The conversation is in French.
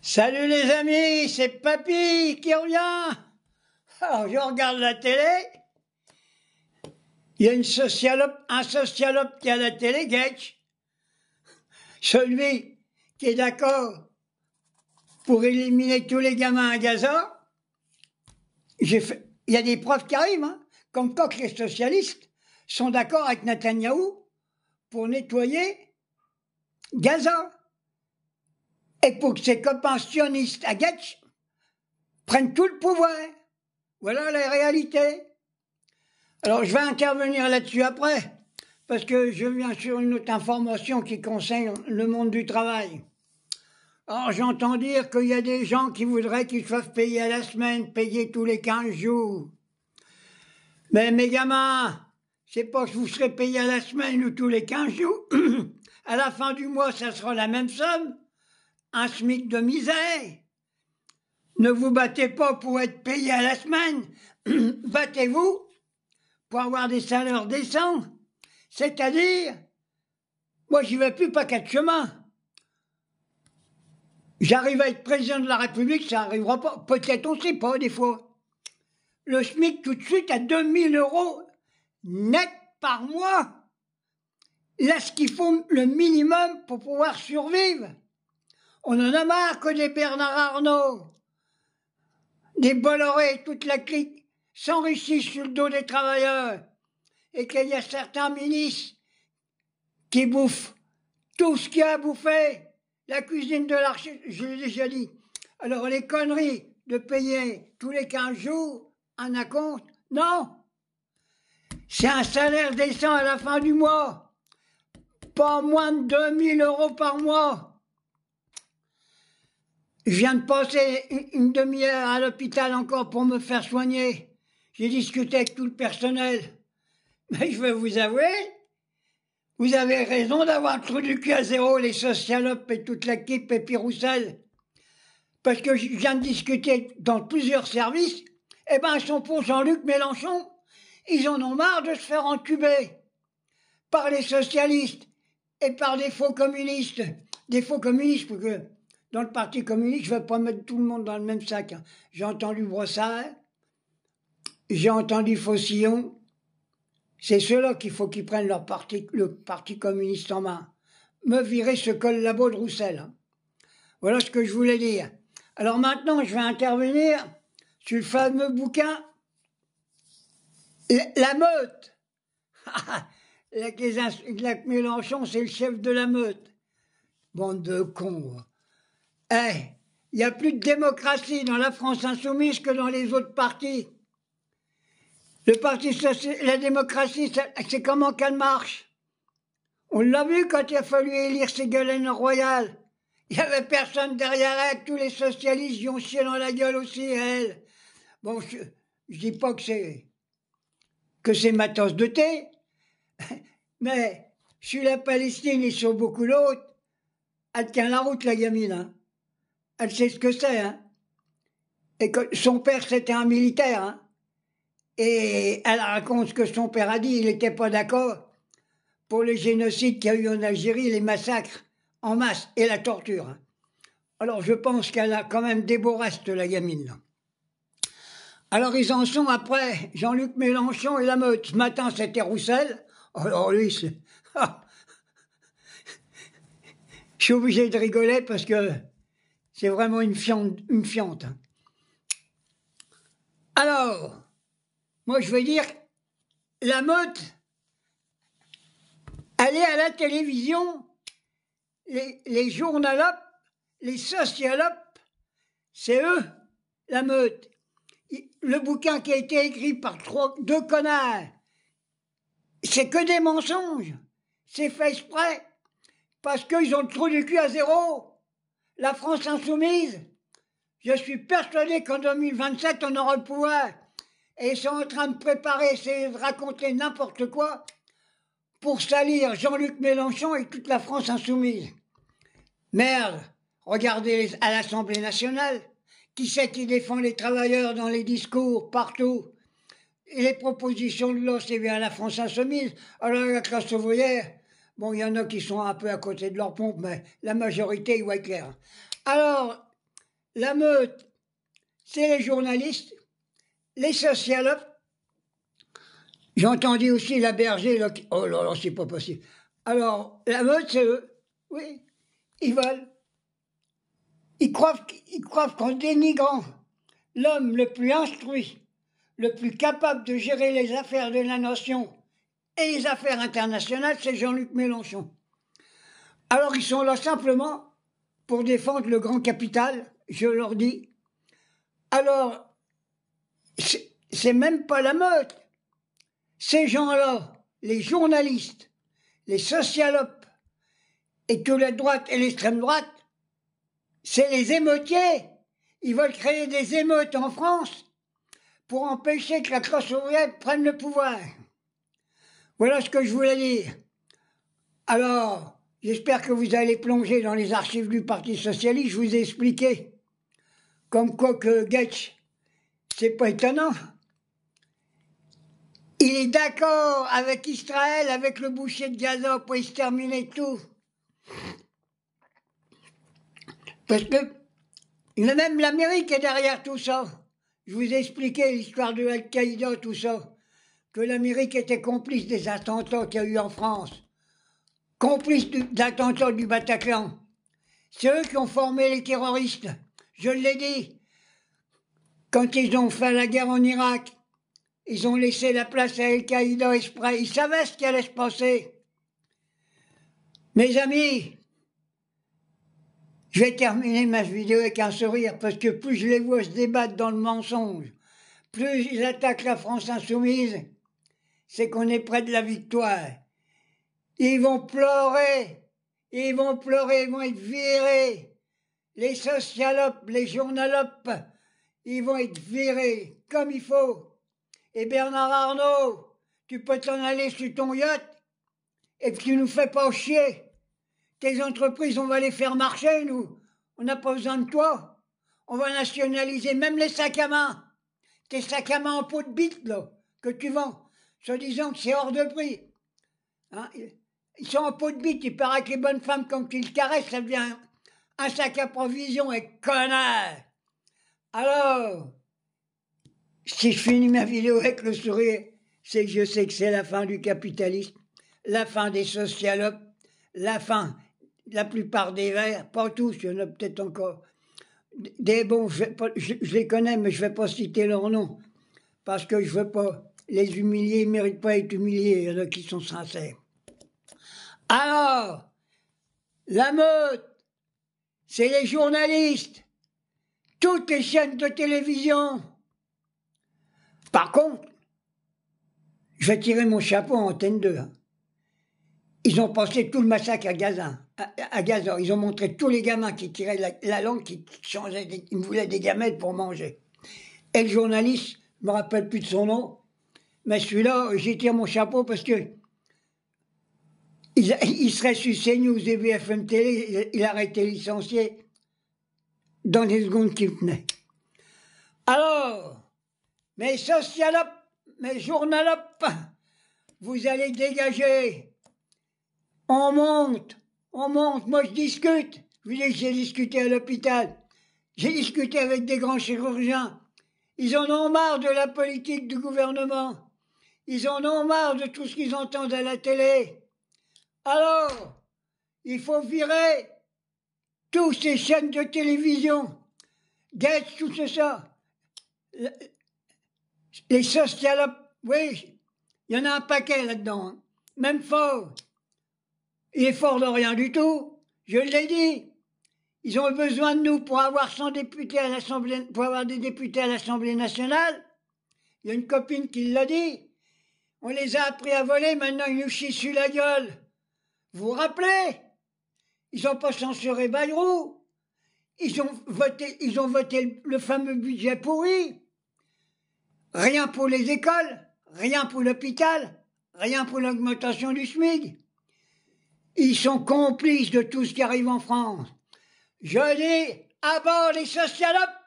Salut les amis, c'est Papy qui revient. Alors je regarde la télé, il y a un sociologue qui est à la télé, Getch, celui qui est d'accord pour éliminer tous les gamins à Gaza. Il y a des preuves qui arrivent, hein, comme quoi que les socialistes sont d'accord avec Netanyahou pour nettoyer Gaza. Et pour que ses copains sionistes à Getch prennent tout le pouvoir. Voilà la réalité. Alors je vais intervenir là-dessus après, parce que je viens sur une autre information qui concerne le monde du travail. Alors j'entends dire qu'il y a des gens qui voudraient qu'ils soient payés à la semaine, payés tous les 15 jours. Mais mes gamins, c'est pas que vous serez payés à la semaine ou tous les 15 jours. À la fin du mois, ça sera la même somme. Un SMIC de misère. Ne vous battez pas pour être payé à la semaine. Battez-vous pour avoir des salaires décents. C'est-à-dire, moi j'y vais plus pas quatre chemins. J'arrive à être président de la République, ça n'arrivera pas. Peut-être on ne sait pas des fois. Le SMIC tout de suite à 2000 € net par mois. Là, ce qu'il faut le minimum pour pouvoir survivre. On en a marre que des Bernard Arnault, des Bolloré, toute la clique s'enrichissent sur le dos des travailleurs et qu'il y a certains ministres qui bouffent tout ce qu'il y a à bouffer, la cuisine de l'archi, je l'ai déjà dit. Alors les conneries de payer tous les 15 jours un acompte, non. C'est un salaire décent à la fin du mois, pas moins de 2000 € par mois. Je viens de passer une demi-heure à l'hôpital encore pour me faire soigner. J'ai discuté avec tout le personnel. Mais je vais vous avouer, vous avez raison d'avoir le trou du cul à zéro, les socialopes et toute l'équipe et puis Roussel. Parce que je viens de discuter dans plusieurs services, eh ben ils sont pour Jean-Luc Mélenchon. Ils en ont marre de se faire entuber par les socialistes et par des faux communistes. Des faux communistes, parce que dans le Parti communiste, je ne vais pas mettre tout le monde dans le même sac. Hein. J'ai entendu Brossard, j'ai entendu Faucillon. C'est ceux-là qu'il faut qu'ils prennent le Parti communiste en main. Me virer ce col-labo de Roussel. Hein. Voilà ce que je voulais dire. Alors maintenant, je vais intervenir sur le fameux bouquin La Meute. La Mélenchon, c'est le chef de la meute. Bande de cons. Il n'y a plus de démocratie dans la France insoumise que dans les autres partis. Le parti la démocratie, c'est comment qu'elle marche. On l'a vu quand il a fallu élire Ségolène Royal. Il n'y avait personne derrière elle, tous les socialistes y ont chié dans la gueule aussi, elle. Bon, je dis pas que c'est ma tasse de thé, mais sur la Palestine et sur beaucoup d'autres, elle tient la route, la gamine. Hein. Elle sait ce que c'est. Hein. Et que son père, c'était un militaire. Hein. Et elle raconte ce que son père a dit, il n'était pas d'accord pour le génocide qu'il y a eu en Algérie, les massacres en masse et la torture. Hein. Alors je pense qu'elle a quand même des beaux restes, la gamine. Là. Alors ils en sont après Jean-Luc Mélenchon et la meute. Ce matin c'était Roussel. Alors lui, c'est... Je suis obligé de rigoler parce que c'est vraiment une fiente. Hein. Alors, moi je veux dire, la meute, elle est à la télévision, les journalopes, les socialopes, c'est eux, la meute. Le bouquin qui a été écrit par deux connards, c'est que des mensonges. C'est fait exprès, parce qu'ils ont le trou du cul à zéro. La France insoumise, je suis persuadé qu'en 2027, on aura le pouvoir. Et ils sont en train de préparer, essayer de raconter n'importe quoi pour salir Jean-Luc Mélenchon et toute la France insoumise. Merde, regardez à l'Assemblée nationale, qui c'est qui défend les travailleurs dans les discours, partout. Et les propositions de loi, c'est bien la France insoumise. Alors la classe ouvrière, bon, il y en a qui sont un peu à côté de leur pompe, mais la majorité, il va être clair. Alors, La meute, c'est les journalistes, les sociologues. J'ai entendu aussi la berger, là, oh là là, c'est pas possible. Alors, la meute, c'est eux. Oui, ils veulent. Ils croient qu'en dénigrant l'homme le plus instruit, le plus capable de gérer les affaires de la nation et les affaires internationales, c'est Jean-Luc Mélenchon. Alors ils sont là simplement pour défendre le grand capital, je leur dis. Alors, c'est même pas la meute. Ces gens-là, les journalistes, les sociologues, et que la droite et l'extrême droite, c'est les émeutiers. Ils veulent créer des émeutes en France pour empêcher que la classe ouvrière prenne le pouvoir. Voilà ce que je voulais dire. Alors, j'espère que vous allez plonger dans les archives du Parti Socialiste. Je vous ai expliqué, comme quoi que Goetz, c'est pas étonnant. Il est d'accord avec Israël, avec le boucher de Gaza pour exterminer tout. Parce que même l'Amérique est derrière tout ça. Je vous ai expliqué l'histoire de Al-Qaïda, tout ça. Que l'Amérique était complice des attentats qu'il y a eu en France. Complice d'attentats du Bataclan. C'est eux qui ont formé les terroristes. Je l'ai dit. Quand ils ont fait la guerre en Irak, ils ont laissé la place à Al-Qaïda exprès. Ils savaient ce qui allait se passer. Mes amis, je vais terminer ma vidéo avec un sourire parce que plus je les vois se débattre dans le mensonge, plus ils attaquent la France insoumise, c'est qu'on est près de la victoire. Ils vont pleurer, ils vont être virés. Les socialopes, les journalopes, ils vont être virés comme il faut. Et Bernard Arnault, tu peux t'en aller sur ton yacht et puis tu nous fais pas chier. Tes entreprises, on va les faire marcher, nous. On n'a pas besoin de toi. On va nationaliser même les sacs à main. Tes sacs à main en peau de bite, là, que tu vends, se disant que c'est hors de prix. Hein, ils sont en peau de bite, il paraît que les bonnes femmes, quand tu le caresses, ça devient un sac à provision, et connard. Alors, si je finis ma vidéo avec le sourire, c'est que je sais que c'est la fin du capitalisme, la fin des sociologues, la fin de la plupart des Verts, pas tous, il y en a peut-être encore. Des bons, je les connais, mais je ne vais pas citer leur nom, parce que je ne veux pas les humilier, ils ne méritent pas être humiliés, il y en a qui sont sincères. Alors, la meute, c'est les journalistes, toutes les chaînes de télévision. Par contre, je vais tirer mon chapeau en Antenne 2. Hein. Ils ont passé tout le massacre à Gaza. Ils ont montré tous les gamins qui tiraient la langue, qui changeaient, ils voulaient des gamètes pour manger. Et le journaliste, je ne me rappelle plus de son nom, mais celui-là, j'y tire mon chapeau parce que il serait sur CNews et BFM Télé, il aurait été licencié dans les secondes qui venaient. Alors, mes socialopes, mes journalopes, vous allez dégager. On monte. Moi, je discute. Je vous dis que j'ai discuté à l'hôpital. J'ai discuté avec des grands chirurgiens. Ils en ont marre de la politique du gouvernement. Ils en ont marre de tout ce qu'ils entendent à la télé. Alors, il faut virer toutes ces chaînes de télévision. Gates, tout ça. Les socialopes, oui, il y en a un paquet là-dedans. Hein. Même fort. Il est fort de rien du tout. Je l'ai dit. Ils ont besoin de nous pour avoir 100 députés à l'Assemblée, pour avoir des députés à l'Assemblée nationale. Il y a une copine qui l'a dit. On les a appris à voler, maintenant ils nous chient sur la gueule. Vous vous rappelez? Ils n'ont pas censuré Bayrou. Ils ont voté le fameux budget pourri. Rien pour les écoles, rien pour l'hôpital, rien pour l'augmentation du SMIC. Ils sont complices de tout ce qui arrive en France. Je dis, à bord les socialopes!